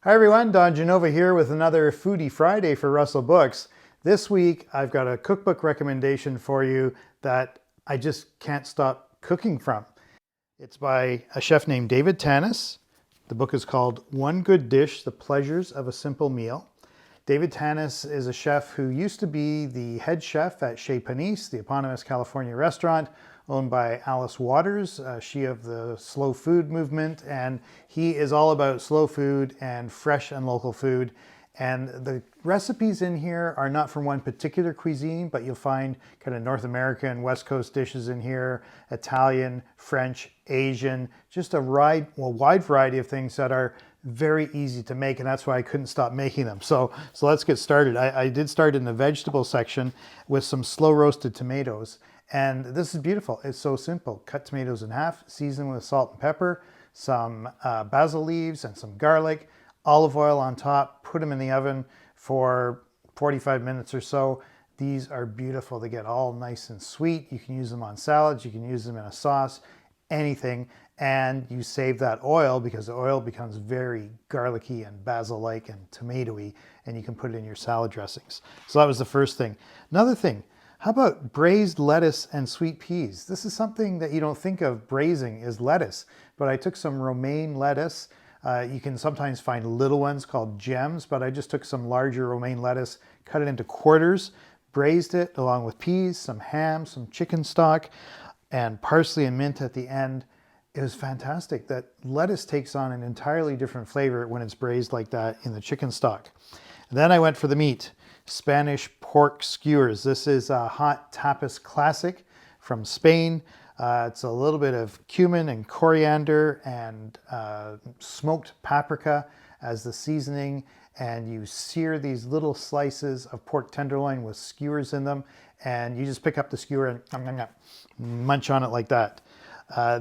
Hi everyone, Don Genova here with another Foodie Friday for Russell Books. This week I've got a cookbook recommendation for you that I just can't stop cooking from. It's by a chef named David Tanis. The book is called One Good Dish, The Pleasures of a Simple Meal. David Tanis is a chef who used to be the head chef at Sept30, the eponymous California restaurant owned by Alice Waters, she of the slow food movement, and he is all about slow food and fresh and local food. And the recipes in here are not from one particular cuisine, but you'll find kind of North American, West Coast dishes in here, Italian, French, Asian, just a wide variety of things that are very easy to make, and that's why I couldn't stop making them. So let's get started. I did start in the vegetable section with some slow roasted tomatoes. And this is beautiful. It's so simple. Cut tomatoes in half, season with salt and pepper, some basil leaves and some garlic, olive oil on top, put them in the oven for 45 minutes or so. These are beautiful. They get all nice and sweet. You can use them on salads. You can use them in a sauce, anything. And you save that oil because the oil becomes very garlicky and basil-like and tomatoey, and you can put it in your salad dressings. So that was the first thing. Another thing, how about braised lettuce and sweet peas? This is something that you don't think of braising is lettuce, but I took some romaine lettuce. You can sometimes find little ones called gems, but I just took some larger romaine lettuce, cut it into quarters, braised it along with peas, some ham, some chicken stock, and parsley and mint at the end. It was fantastic. That lettuce takes on an entirely different flavor when it's braised like that in the chicken stock. And then I went for the meat. Spanish pork skewers. This is a hot tapas classic from Spain. It's a little bit of cumin and coriander and smoked paprika as the seasoning, and you sear these little slices of pork tenderloin with skewers in them, and you just pick up the skewer and munch on it like that.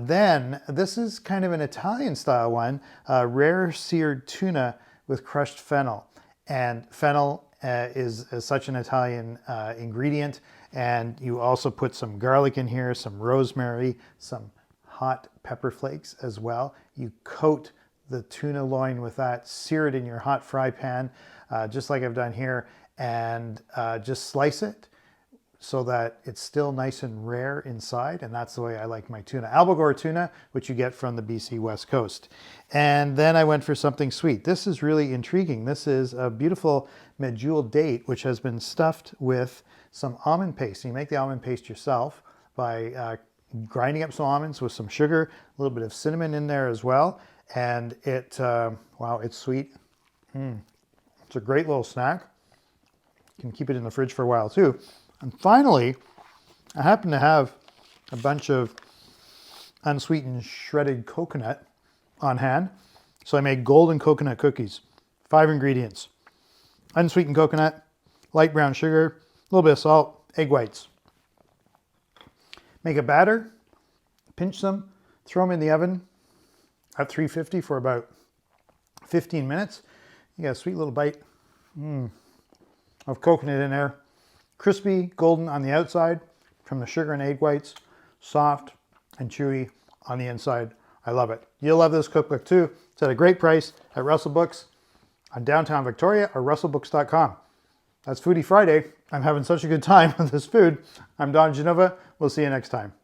Then this is kind of an Italian style one, rare seared tuna with crushed fennel. And fennel is such an Italian ingredient, and you also put some garlic in here, some rosemary, some hot pepper flakes as well. You coat the tuna loin with that, sear it in your hot fry pan, just like I've done here, and just slice it so that it's still nice and rare inside, and that's the way I like my tuna. Albacore tuna, which you get from the BC West Coast. And then I went for something sweet. This is really intriguing. This is a beautiful medjool date, which has been stuffed with some almond paste. You make the almond paste yourself by grinding up some almonds with some sugar, a little bit of cinnamon in there as well, and wow, it's sweet. It's a great little snack. You can keep it in the fridge for a while too. And finally, I happen to have a bunch of unsweetened shredded coconut on hand. So I made golden coconut cookies. 5 ingredients: unsweetened coconut, light brown sugar, a little bit of salt, egg whites. Make a batter, pinch them, throw them in the oven at 350 for about 15 minutes. You got a sweet little bite of coconut in there. Crispy, golden on the outside from the sugar and egg whites, soft and chewy on the inside. I love it. You'll love this cookbook too. It's at a great price at Russell Books on downtown Victoria or russellbooks.com. That's Foodie Friday. I'm having such a good time with this food. I'm Don Genova. We'll see you next time.